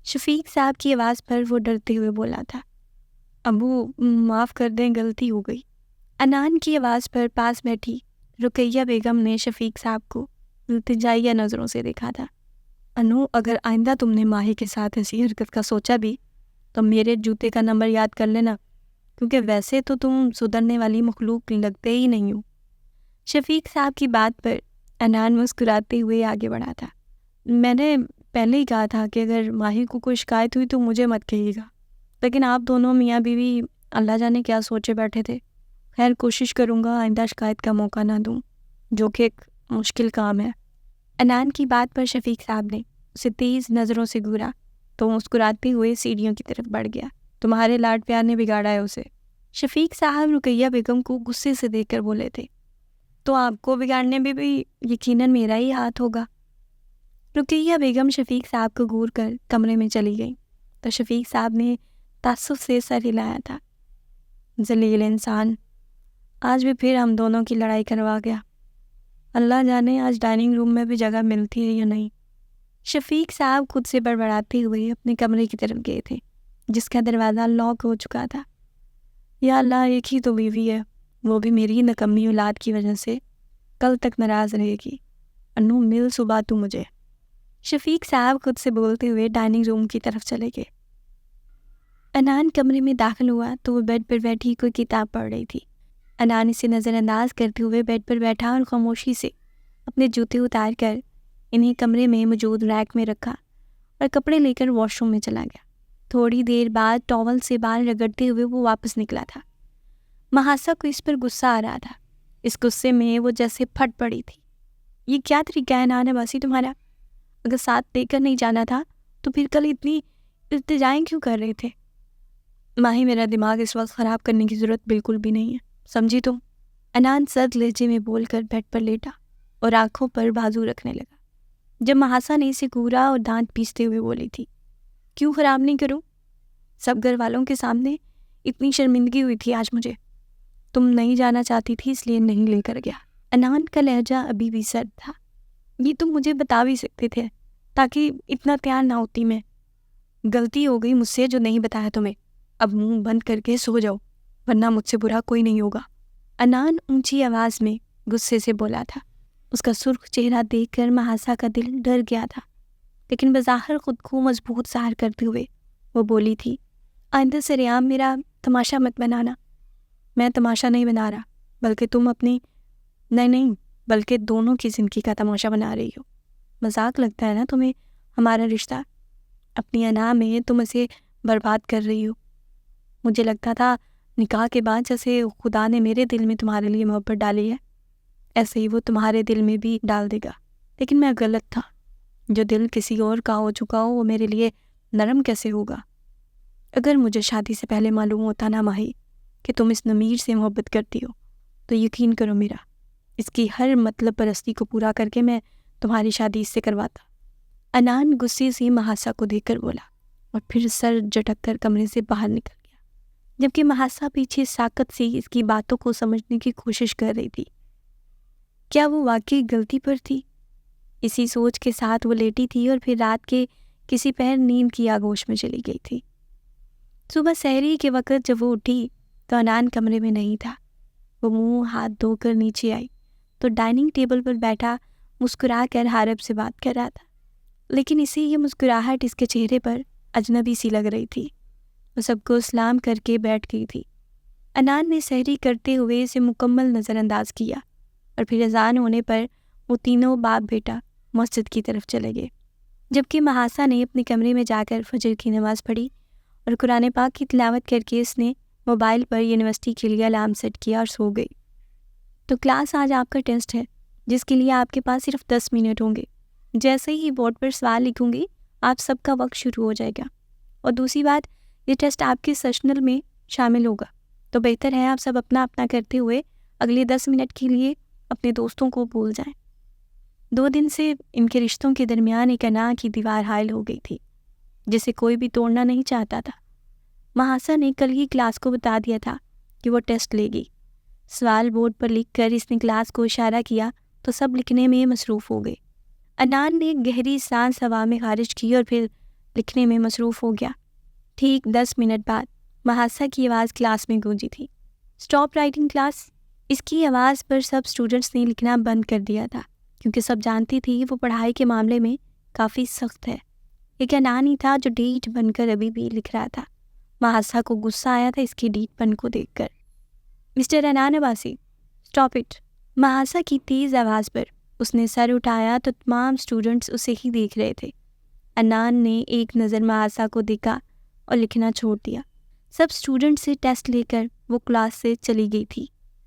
شفیق صاحب کی آواز پر وہ ڈرتے ہوئے بولا تھا۔ ابو معاف کر دیں، غلطی ہو گئی۔ انان کی آواز پر پاس بیٹھی رقیہ بیگم نے شفیق صاحب کو التجائیہ نظروں سے دیکھا تھا۔ انو، اگر آئندہ تم نے ماہی کے ساتھ ایسی حرکت کا سوچا بھی تو میرے جوتے کا نمبر یاد کر لینا، کیونکہ ویسے تو تم سدھرنے والی مخلوق لگتے ہی نہیں ہو۔ شفیق صاحب کی بات پر انان مسکراتے ہوئے آگے بڑھا تھا۔ میں نے پہلے ہی کہا تھا کہ اگر ماہی کو کوئی شکایت ہوئی تو مجھے مت کہیے گا، لیکن آپ دونوں میاں بیوی اللہ جانے کیا سوچے بیٹھے تھے۔ خیر، کوشش کروں گا آئندہ شکایت کا موقع نہ دوں، جو کہ ایک مشکل کام ہے۔ انان کی بات پر شفیق صاحب نے اسے تیز نظروں سے گھورا تو مسکراتے ہوئے سیڑھیوں کی طرف بڑھ گیا۔ تمہارے لاڈ پیار نے بگاڑا ہے اسے۔ شفیق صاحب رقیہ بیگم کو غصے سے دیکھ کر بولے تھے۔ تو آپ کو بگاڑنے میں بھی یقیناً میرا ہی ہاتھ ہوگا۔ رقیہ بیگم شفیق صاحب کو گھور کر کمرے میں چلی گئی تو شفیق صاحب نے تعصب سے سر ہلایا تھا۔ ذلیل انسان، آج بھی پھر ہم دونوں کی لڑائی کروا گیا۔ اللہ جانے آج ڈائننگ روم میں بھی جگہ ملتی ہے یا نہیں۔ شفیق صاحب خود سے بڑبڑاتے ہوئے اپنے کمرے کی طرف گئے تھے جس کا دروازہ لاک ہو چکا تھا۔ یا اللہ، ایک ہی تو بیوی ہے، وہ بھی میری نکمی اولاد کی وجہ سے کل تک ناراض رہے گی۔ انو، مل صبح تو مجھے۔ شفیق صاحب خود سے بولتے ہوئے ڈائننگ روم کی طرف چلے گئے۔ انان کمرے میں داخل ہوا تو وہ بیڈ پر بیٹھی کوئی کتاب پڑھ رہی تھی۔ انان اسے نظر انداز کرتے ہوئے بیڈ پر بیٹھا اور خاموشی سے اپنے جوتے اتار کر انہیں کمرے میں موجود ریک میں رکھا اور کپڑے لے کر واش روم میں چلا گیا۔ تھوڑی دیر بعد ٹاول سے بال رگڑتے ہوئے وہ واپس نکلا تھا۔ محاسا کو اس پر غصہ آ رہا تھا۔ اس غصے میں وہ جیسے پھٹ پڑی تھی۔ یہ کیا طریقہ ہے نانا باسی تمہارا؟ اگر ساتھ لے کر نہیں جانا تھا تو پھر کل اتنی التجائیں کیوں کر رہے تھے؟ ماہی، میرا دماغ اس وقت خراب کرنے کی ضرورت بالکل بھی نہیں ہے، سمجھی تم؟ انان سرد لہجے میں بول کر بیڈ پر لیٹا اور آنکھوں پر بازو رکھنے لگا۔ جب محاسا نے اسے گھورا اور دانت پیستے ہوئے بولی تھی، کیوں خراب نہیں کروں؟ سب گھر والوں کے سامنے اتنی شرمندگی ہوئی تھی آج مجھے۔ تم نہیں جانا چاہتی تھی اس لیے نہیں لے کر گیا۔ انان کا لہجہ ابھی بھی سرد تھا۔ یہ تم مجھے بتا بھی سکتے تھے تاکہ اتنا تیار نہ ہوتی میں۔ غلطی ہو گئی مجھ سے جو نہیں بتایا تمہیں۔ اب منہ بند کر کے سو جاؤ ورنہ مجھ سے برا کوئی نہیں ہوگا۔ انان اونچی آواز میں غصے سے بولا تھا۔ اس کا سرخ چہرہ دیکھ کر محاسا کا دل ڈر گیا تھا، لیکن بظاہر خود کو مضبوط ظاہر کرتے ہوئے وہ بولی تھی، آئندہ سے ریام میرا تماشا مت بنانا۔ میں تماشا نہیں بنا رہا، بلکہ تم اپنی نہیں بلکہ دونوں کی زندگی کا تماشا بنا رہی ہو۔ مذاق لگتا ہے نا تمہیں ہمارا رشتہ؟ اپنی انا میں تم اسے برباد کر رہی ہو۔ مجھے لگتا تھا نکاح کے بعد جیسے خدا نے میرے دل میں تمہارے لیے محبت ڈالی ہے ایسے ہی وہ تمہارے دل میں بھی ڈال دے گا، لیکن میں غلط تھا۔ جو دل کسی اور کا ہو چکا ہو وہ میرے لیے نرم کیسے ہوگا؟ اگر مجھے شادی سے پہلے معلوم ہوتا نا ماہی کہ تم اس نمیر سے محبت کرتی ہو تو یقین کرو میرا اس کی ہر مطلب پرستی کو پورا کر کے میں تمہاری شادی اس سے کرواتا۔ انان غصے سے محاسا کو دیکھ کر بولا اور پھر سر جھٹک کر کمرے سے باہر نکل گیا، جبکہ محاسا پیچھے ساکت سے اس کی باتوں کو سمجھنے کی کوشش کر رہی تھی۔ کیا وہ واقعی غلطی پر تھی؟ اسی سوچ کے ساتھ وہ لیٹی تھی اور پھر رات کے کسی پہر نیند کی آغوش میں چلی گئی تھی۔ صبح سحری کے وقت جب وہ اٹھی تو انان کمرے میں نہیں تھا۔ وہ منہ ہاتھ دھو کر نیچے آئی تو ڈائننگ ٹیبل پر بیٹھا مسکرا کر حارب سے بات کر رہا تھا، لیکن اسے یہ مسکراہٹ اس کے چہرے پر اجنبی سی لگ رہی تھی۔ وہ سب کو سلام کر کے بیٹھ گئی تھی۔ انان نے سحری کرتے ہوئے اسے مکمل نظر انداز کیا اور پھر اذان ہونے پر وہ تینوں باپ بیٹا مسجد کی طرف چلے گئے، جبکہ محاسا نے اپنے کمرے میں جا کر فجر کی نماز پڑھی اور قرآن پاک کی تلاوت کر کے اس نے موبائل پر یونیورسٹی کے لیے الارم سیٹ کیا اور سو گئی۔ تو کلاس آج آپ کا ٹیسٹ ہے جس کے لیے آپ کے پاس صرف 10 منٹ ہوں گے۔ جیسے ہی بورڈ پر سوال لکھوں گی آپ سب کا وقت شروع ہو جائے گا، اور دوسری بات یہ ٹیسٹ آپ کے سیشنل میں شامل ہوگا، تو بہتر ہے آپ سب اپنا اپنا کرتے ہوئے اگلے 10 منٹ کے لیے اپنے دوستوں کو بھول جائیں۔ 2 دن سے ان کے رشتوں کے درمیان ایک انا کی دیوار حائل ہو گئی تھی جسے کوئی بھی توڑنا نہیں چاہتا تھا۔ محاسا نے کل ہی کلاس کو بتا دیا تھا کہ وہ ٹیسٹ لے گی۔ سوال بورڈ پر لکھ کر اس نے کلاس کو اشارہ کیا تو سب لکھنے میں مصروف ہو گئے۔ انان نے گہری سانس ہوا میں خارج کی اور پھر لکھنے میں مصروف ہو گیا۔ ٹھیک 10 منٹ بعد محاسا کی آواز کلاس میں گونجی تھی، اسٹاپ رائٹنگ کلاس۔ اس کی آواز پر سب اسٹوڈنٹس نے لکھنا بند کر دیا تھا کیونکہ سب جانتی تھی وہ پڑھائی کے معاملے میں کافی سخت ہے۔ ایک انان ہی تھا جو ڈیٹ بن کر ابھی بھی لکھ رہا تھا۔ محاسا کو غصہ آیا تھا اس کی ڈیٹ پن کو دیکھ کر۔ مسٹر انان عباسی، اسٹاپ اٹ۔ محاسا کی تیز آواز پر اس نے سر اٹھایا تو تمام اسٹوڈنٹس اسے ہی دیکھ رہے تھے۔ انان نے ایک نظر محاسا کو دیکھا اور لکھنا چھوڑ دیا۔ سب اسٹوڈنٹ سے ٹیسٹ لے کر وہ کلاس سے چلی گئی تھی۔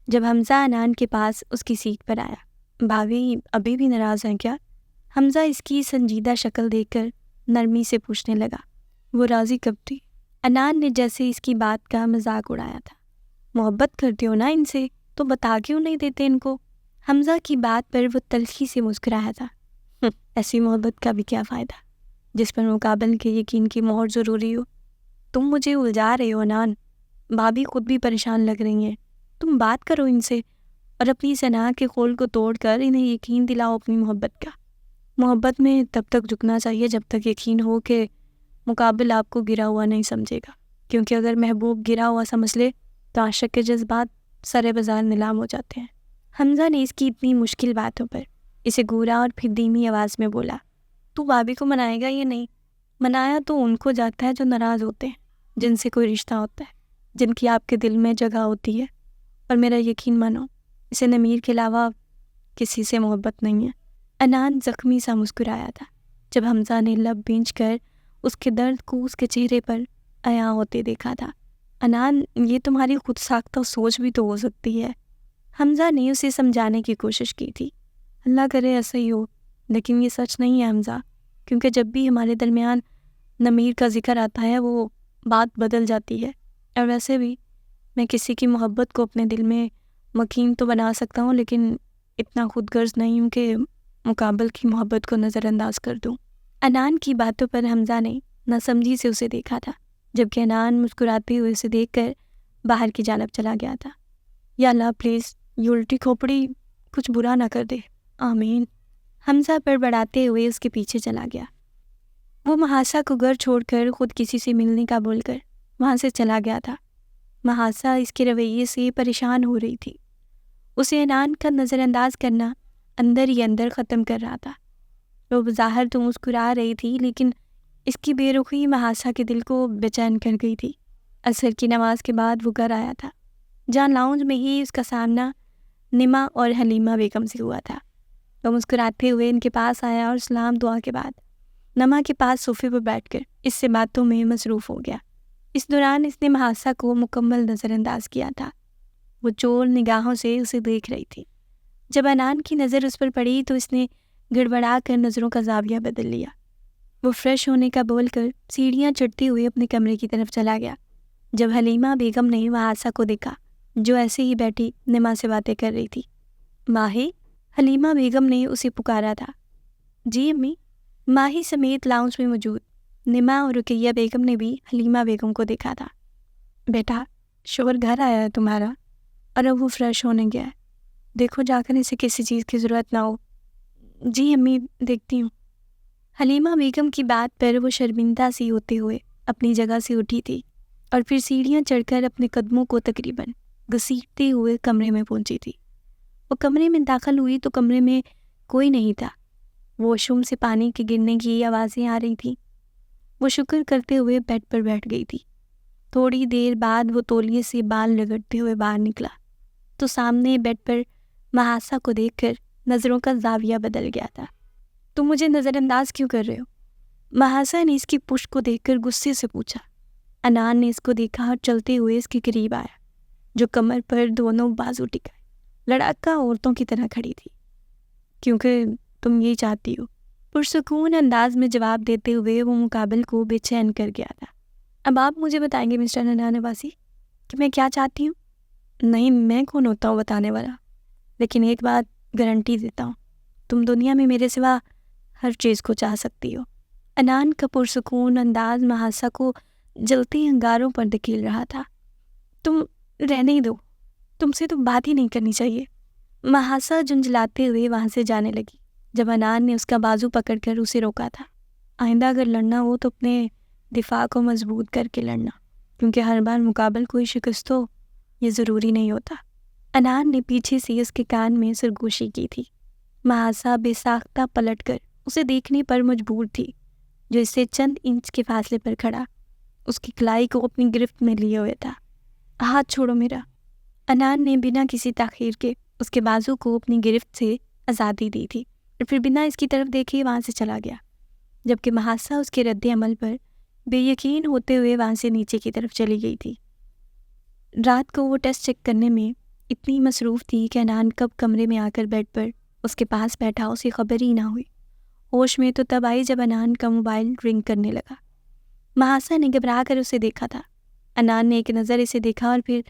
جب حمزہ انان کے پاس اس کی سیٹ پر آیا، بھابھی ابھی بھی ناراض ہیں کیا؟ حمزہ اس کی سنجیدہ شکل دیکھ کر نرمی سے پوچھنے لگا۔ وہ راضی کب تھی؟ انان نے جیسے اس کی بات کا مذاق اڑایا تھا۔ محبت کرتے ہو نا ان سے تو بتا کیوں نہیں دیتے ان کو؟ حمزہ کی بات پر وہ تلخی سے مسکرایا تھا۔ ایسی محبت کا بھی کیا فائدہ جس پر مقابل کے یقین کی مہر ضروری ہو؟ تم مجھے الجھا رہے ہو انان، بھابھی خود بھی پریشان لگ رہی ہیں۔ تم بات کرو ان سے اور اپنی سنا کے خول کو توڑ کر انہیں یقین دلاؤ اپنی محبت کا۔ محبت میں تب تک جھکنا چاہیے جب تک یقین ہو کہ مقابل آپ کو گرا ہوا نہیں سمجھے گا، کیونکہ اگر محبوب گرا ہوا سمجھ لے تو عاشق کے جذبات سرے بازار نیلام ہو جاتے ہیں۔ حمزہ نے اس کی اتنی مشکل باتوں پر اسے گورا اور پھر دھیمی آواز میں بولا، تو بھابھی کو منائے گا یا نہیں؟ منایا تو ان کو جاتا ہے جو ناراض ہوتے ہیں، جن سے کوئی رشتہ ہوتا ہے، جن کی آپ کے دل میں جگہ ہوتی ہے، اور میرا یقین مانو اسے نمیر کے علاوہ کسی سے محبت نہیں ہے۔ انان زخمی سا مسکرایا تھا جب حمزہ نے لب بھینچ کر اس کے درد کو اس کے چہرے پر عیاں ہوتے دیکھا تھا۔ انان، یہ تمہاری خود ساختہ سوچ بھی تو ہو سکتی ہے۔ حمزہ نے اسے سمجھانے کی کوشش کی تھی۔ اللہ کرے ایسا ہی ہو، لیکن یہ سچ نہیں ہے حمزہ، کیونکہ جب بھی ہمارے درمیان نمیر کا ذکر آتا ہے وہ بات بدل جاتی ہے، اور ویسے بھی میں کسی کی محبت کو اپنے دل میں مکین تو بنا سکتا ہوں، لیکن اتنا خود غرض نہیں ہوں کہ مقابل کی محبت کو نظر انداز کر دوں۔ انان کی باتوں پر حمزہ نے ناسمجھی سے اسے دیکھا تھا، جبکہ انان مسکراتے ہوئے اسے دیکھ کر باہر کی جانب چلا گیا تھا۔ یا اللہ پلیز یہ الٹی کھوپڑی کچھ برا نہ کر دے، آمین۔ حمزہ بڑبڑاتے ہوئے اس کے پیچھے چلا گیا۔ وہ محاسا کو گھر چھوڑ کر خود کسی سے ملنے کا بول کر وہاں سے چلا گیا تھا۔ محاسا اس کے رویے سے پریشان ہو رہی تھی۔ اسے عنان کا نظر انداز کرنا اندر ہی اندر ختم کر رہا تھا۔ وہ بظاہر تو مسکرا رہی تھی، لیکن اس کی بے رخی محاسا کے دل کو بے چین کر گئی تھی۔ عصر کی نماز کے بعد وہ گھر آیا تھا، جہاں لاؤنج میں ہی اس کا سامنا نما اور حلیمہ بیگم سے ہوا تھا۔ وہ مسکراتے ہوئے ان کے پاس آیا اور سلام دعا کے بعد نما کے پاس صوفے پر بیٹھ کر اس سے باتوں میں مصروف ہو گیا۔ اس دوران اس نے محاسا کو مکمل نظر انداز کیا تھا۔ وہ چور نگاہوں سے اسے دیکھ رہی تھی۔ جب عنان کی نظر اس پر پڑی تو اس نے گڑبڑا کر نظروں کا زاویہ بدل لیا۔ وہ فریش ہونے کا بول کر سیڑھیاں چڑھتے ہوئے اپنے کمرے کی طرف چلا گیا۔ جب حلیمہ بیگم نے محاسا کو دیکھا جو ایسے ہی بیٹھی نما سے باتیں کر رہی تھی، ماہی، حلیمہ بیگم نے اسے پکارا تھا۔ جی امی۔ ماہی سمیت لاؤنج میں موجود نما اور رقیہ بیگم نے بھی حلیمہ بیگم کو دیکھا تھا۔ بیٹا، شوہر گھر آیا ہے تمہارا اور اب وہ فریش ہونے گیا ہے، دیکھو جا کر اسے کسی چیز کی ضرورت نہ ہو۔ جی امی، دیکھتی ہوں۔ حلیمہ بیگم کی بات پر وہ شرمندہ سی ہوتے ہوئے اپنی جگہ سے اٹھی تھی اور پھر سیڑھیاں چڑھ کر اپنے قدموں کو تقریباً گھسیٹتے ہوئے کمرے میں پہنچی تھی۔ وہ کمرے میں داخل ہوئی تو کمرے میں کوئی نہیں تھا۔ واش روم سے پانی کے گرنے کی آوازیں آ رہی تھیں۔ وہ شکر کرتے ہوئے بیڈ پر بیٹھ گئی تھی۔ تھوڑی دیر بعد وہ تولیے سے بال رگڑتے ہوئے باہر نکلا تو سامنے بیڈ پر محاسا کو دیکھ کر نظروں کا زاویہ بدل گیا تھا۔ تم مجھے نظر انداز کیوں کر رہے ہو؟ محاسا نے اس کی پشت کو دیکھ کر غصے سے پوچھا۔ عنان نے اس کو دیکھا اور چلتے ہوئے اس کے قریب آیا، جو کمر پر دونوں بازو ٹکائے لڑکا عورتوں کی طرح کھڑی تھی۔ کیونکہ تم یہی چاہتی ہو، پرسکون انداز میں جواب دیتے ہوئے وہ مقابل کو بے چین کر گیا تھا۔ اب آپ مجھے بتائیں گے مسٹر عنان عباسی کہ میں کیا چاہتی ہوں؟ نہیں، میں کون ہوتا ہوں بتانے والا، لیکن ایک بات گارنٹی دیتا ہوں، تم دنیا میں میرے سوا ہر چیز کو چاہ سکتی ہو۔ عنان کا پرسکون انداز محاسا کو جلتے انگاروں پر دھکیل رہا تھا۔ تم رہنے ہی دو، تم سے تو بات ہی نہیں کرنی چاہیے۔ محاسا جھنجھلاتے ہوئے وہاں سے جانے لگی جب عنان نے اس کا بازو پکڑ کر اسے روکا تھا۔ آئندہ اگر لڑنا ہو تو اپنے دفاع کو مضبوط کر کے لڑنا، کیونکہ ہر بار مقابل کوئی شکست ہو یہ ضروری نہیں ہوتا۔ عنان نے پیچھے سے اس کے کان میں سرگوشی کی تھی۔ محاسا بے ساختہ پلٹ کر اسے دیکھنے پر مجبور تھی، جو اس سے چند انچ کے فاصلے پر کھڑا اس کی کلائی کو اپنی گرفت میں لیے ہوئے تھا۔ ہاتھ چھوڑو میرا۔ عنان نے بنا کسی تاخیر کے اس کے بازو کو اپنی گرفت سے آزادی دی تھی اور پھر بنا اس کی طرف دیکھے وہاں سے چلا گیا، جبکہ محاسا اس کے رد عمل پر بے یقین ہوتے ہوئے وہاں سے نیچے کی طرف چلی گئی تھی۔ رات کو وہ ٹیسٹ چیک کرنے میں اتنی مصروف تھی کہ عنان کب کمرے میں آ کر بیڈ پر اس کے پاس بیٹھا اسے خبر ہی نہ ہوئی۔ ہوش میں تو تب آئی جب عنان کا موبائل رنگ کرنے لگا۔ محاسا نے گھبرا کر اسے دیکھا تھا۔ عنان نے ایک نظر اسے دیکھا اور پھر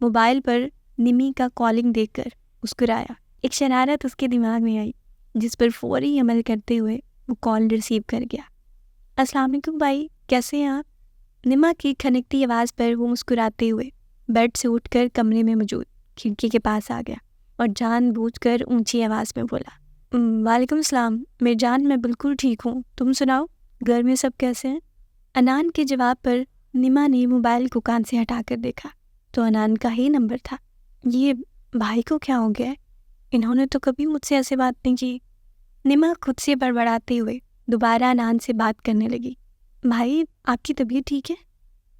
موبائل پر نمی کا کالنگ دیکھ کر مسکرایا۔ ایک شرارت اس کے دماغ میں آئی، جس پر فوری عمل کرتے ہوئے وہ کال ریسیو کر گیا۔ السلام علیکم بھائی، کیسے ہیں آپ؟ نما کی کھنکتی آواز پر وہ مسکراتے ہوئے بیڈ سے اٹھ کر کمرے میں موجود کھڑکی کے پاس آ گیا اور جان بوجھ کر اونچی آواز میں بولا، وعلیکم السلام میری جان، میں بالکل ٹھیک ہوں، تم سناؤ گھر میں سب کیسے ہیں؟ عنان کے جواب پر نما نے موبائل کو کان سے ہٹا کر دیکھا تو عنان کا ہی نمبر تھا۔ یہ بھائی کو کیا ہو گیا ہے؟ انہوں نے تو کبھی مجھ سے ایسے بات نہیں کی۔ نما خود سے بڑبڑاتے ہوئے دوبارہ عنان سے بات کرنے لگی۔ بھائی، آپ کی طبیعت ٹھیک ہے؟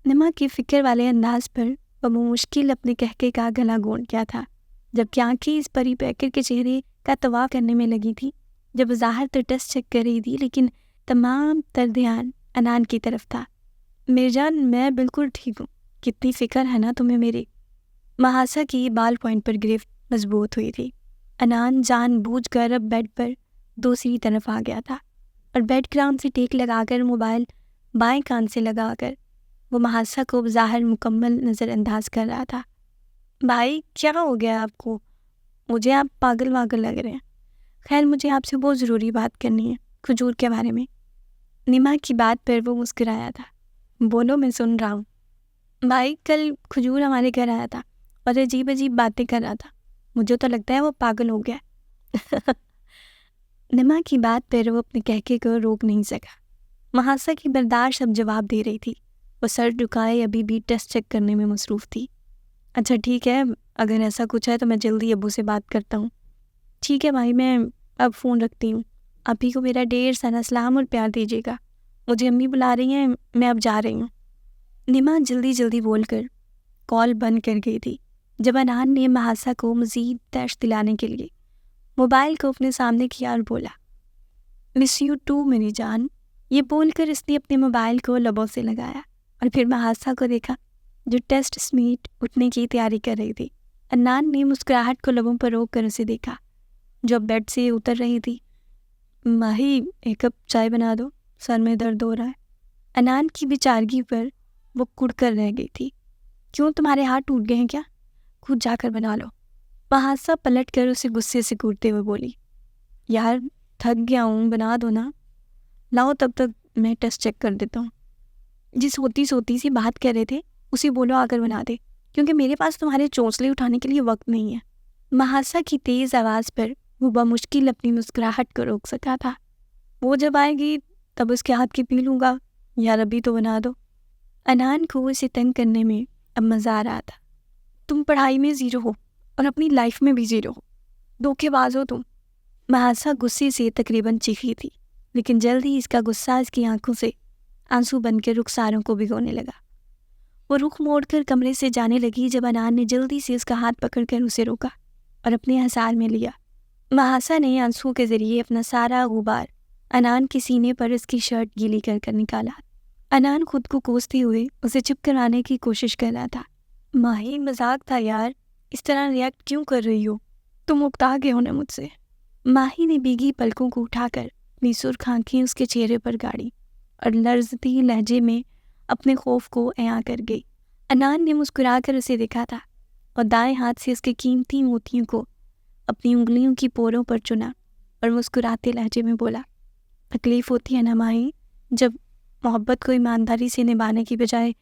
نما کی فکر والے انداز پر وہ مشکل اپنے کہکے کا گلا گونڈ کیا تھا، جبکہ آنکھیں اس پری پیکر کے چہرے کا طواف کرنے میں لگی تھی، جب ظاہر تو ٹیسٹ چیک کر رہی تھی لیکن تمام تر دھیان عنان کی طرف تھا۔ میری جان، میں بالکل ٹھیک ہوں، کتنی فکر ہے نا تمہیں میری۔ محاسا کی بال پوائنٹ پر گرفت مضبوط ہوئی تھی۔ عنان جان بوجھ کر اب بیڈ پر دوسری طرف آ گیا تھا اور بیڈ گراؤنڈ سے ٹیک لگا کر موبائل بائیں کان سے لگا کر وہ محاسا کو بظاہر مکمل نظر انداز کر رہا تھا۔ بھائی، کیا ہو گیا آپ کو؟ مجھے آپ پاگل واگل لگ رہے ہیں۔ خیر، مجھے آپ سے بہت ضروری بات کرنی ہے، کھجور کے بارے میں۔ نما کی بات پر وہ مسکرایا تھا۔ بولو، میں سن رہا ہوں۔ بھائی، کل کھجور ہمارے گھر آیا تھا اور عجیب عجیب باتیں کر رہا تھا. مجھے تو لگتا ہے وہ پاگل ہو گیا. نما کی بات پر وہ اپنے کہکے کو روک نہیں سکا. محاسا کی برداشت اب جواب دے رہی تھی. وہ سر جھکائے ابھی بھی ٹیسٹ چیک کرنے میں مصروف تھی. اچھا ٹھیک ہے، اگر ایسا کچھ ہے تو میں جلدی ابو سے بات کرتا ہوں. ٹھیک ہے بھائی، میں اب فون رکھتی ہوں. ابھی کو میرا ڈھیر سارا سلام اور پیار دیجیے گا. مجھے امی بلا رہی ہیں، میں اب جا رہی ہوں. نما جلدی جلدی بول کر کال بند کر گئی تھی جب انان نے محاسا کو مزید ٹیسٹ دلانے کے لیے موبائل کو اپنے سامنے کیا اور بولا، مس یو ٹو میری جان. یہ بول کر اس نے اپنے موبائل کو لبوں سے لگایا اور پھر محاسا کو دیکھا جو ٹیسٹ سمیٹ اٹھنے کی تیاری کر رہی تھی. انان نے مسکراہٹ کو لبوں پر روک کر اسے دیکھا جو اب بیڈ سے اتر رہی تھی. ماہی، ایک کپ چائے بنا دو، سر میں درد ہو رہا ہے. انان کی بیچارگی پر وہ کڑ کر رہ گئی تھی. کیوں، تمہارے ہاتھ ٹوٹ گئے ہیں کیا؟ خود جا کر بنا لو. محاسا پلٹ کر اسے غصے سے کوڑتے ہوئے بولی، یار تھک گیا ہوں، بنا دو نا. لاؤ تب تک میں ٹیسٹ چیک کر دیتا ہوں. جس ہوتی سوتی سی بات کر رہے تھے اسے بولو آ کر بنا دے، کیونکہ میرے پاس تمہارے چونچلے اٹھانے کے لیے وقت نہیں ہے. محاسا کی تیز آواز پر وہ بمشکل اپنی مسکراہٹ کو روک سکا تھا. وہ جب آئے گی تب اس کے ہاتھ کی پی لوں گا، یار ابھی تو بنا دو. انان کو اسے تنگ کرنے میں اب مزہ آ رہا تھا. تم پڑھائی میں زیرو ہو اور اپنی لائف میں بھی زیرو ہو، دھوکے باز ہو تم. محاسا غصے سے تقریباً چیخی تھی، لیکن جلد ہی اس کا غصہ اس کی آنکھوں سے آنسو بن کے رخساروں کو بھگونے لگا. وہ رخ موڑ کر کمرے سے جانے لگی جب انان نے جلدی سے اس کا ہاتھ پکڑ کر اسے روکا اور اپنے حصار میں لیا. محاسا نے آنسو کے ذریعے اپنا سارا غبار انان کے سینے پر اس کی شرٹ گیلی کر کر نکالا. انان خود کو کوستے ہوئے اسے چپ کرانے کی کوشش کر رہا تھا. ماہی مذاق تھا یار، اس طرح ریئیکٹ کیوں کر رہی ہو؟ تم اکتا گئے ہو نا مجھ سے. ماہی نے بھیگی پلکوں کو اٹھا کر اپنی سرخ آنکھیں اس کے چہرے پر گاڑی اور لرزتی لہجے میں اپنے خوف کو عیاں کر گئی. انان نے مسکرا کر اسے دیکھا تھا اور دائیں ہاتھ سے اس کے قیمتی موتیوں کو اپنی انگلیوں کی پوروں پر چنا اور مسکراتے لہجے میں بولا، تکلیف ہوتی ہے نا ماہی جب محبت کو ایمانداری سے نبھانے کی بجائے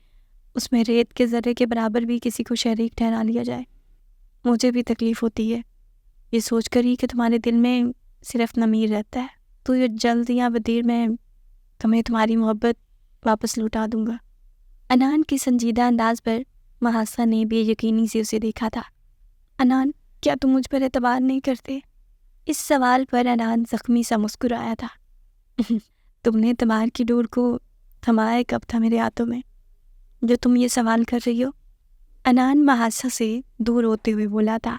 اس میں ریت کے ذرے کے برابر بھی کسی کو شریک ٹھہرا لیا جائے. مجھے بھی تکلیف ہوتی ہے یہ سوچ کر ہی کہ تمہارے دل میں صرف نمیر رہتا ہے. تو یہ جلد یا بدیر میں تمہیں تمہاری محبت واپس لوٹا دوں گا. انان کے سنجیدہ انداز پر محاسا نے بے یقینی سے اسے دیکھا تھا. انان، کیا تم مجھ پر اعتبار نہیں کرتے؟ اس سوال پر انان زخمی سا مسکرایا تھا. تم نے اعتبار کی ڈور کو تھمایا کب تھا میرے ہاتھوں میں جو تم یہ سوال کر رہی ہو؟ انان محاسا سے دور ہوتے ہوئے بولا تھا.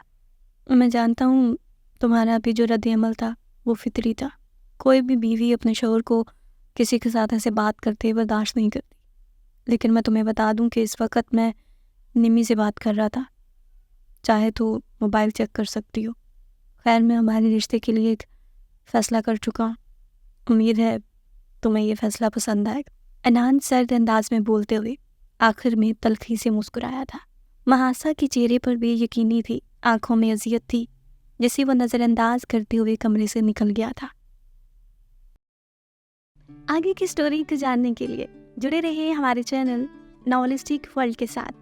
میں جانتا ہوں تمہارا بھی جو رد عمل تھا وہ فطری تھا. کوئی بھی بیوی اپنے شوہر کو کسی کے ساتھ ایسے بات کرتے برداشت نہیں کرتی. لیکن میں تمہیں بتا دوں کہ اس وقت میں نمی سے بات کر رہا تھا. چاہے تو موبائل چیک کر سکتی ہو. خیر، میں ہمارے رشتے کے لیے ایک فیصلہ کر چکا ہوں. امید ہے تمہیں یہ فیصلہ پسند آئے گا. انان سرد انداز میں بولتے ہوئے آخر میں تلخی سے مسکرایا تھا. محاسا کے چہرے پر بے یقینی تھی، آنکھوں میں اذیت تھی، جسے وہ نظر انداز کرتے ہوئے کمرے سے نکل گیا تھا. آگے کی سٹوری کو جاننے کے لیے جڑے رہے ہمارے چینل ناولسٹک ورلڈ کے ساتھ.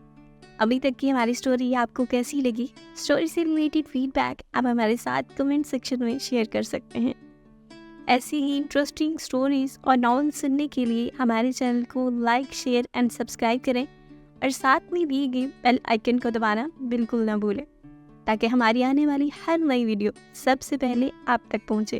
ابھی تک کی ہماری سٹوری آپ کو کیسی لگی؟ سٹوری سے ریلیٹڈ فیڈ بیک آپ ہمارے ساتھ کمنٹ سیکشن میں شیئر کر سکتے ہیں. ایسی ہی انٹرسٹنگ سٹوریز اور ناول سننے کے لیے ہمارے چینل کو لائک، شیئر اینڈ سبسکرائب کریں اور ساتھ میں دی گئی بیل آئیکن کو دبانا بالکل نہ بھولیں تاکہ ہماری آنے والی ہر نئی ویڈیو سب سے پہلے آپ تک پہنچے.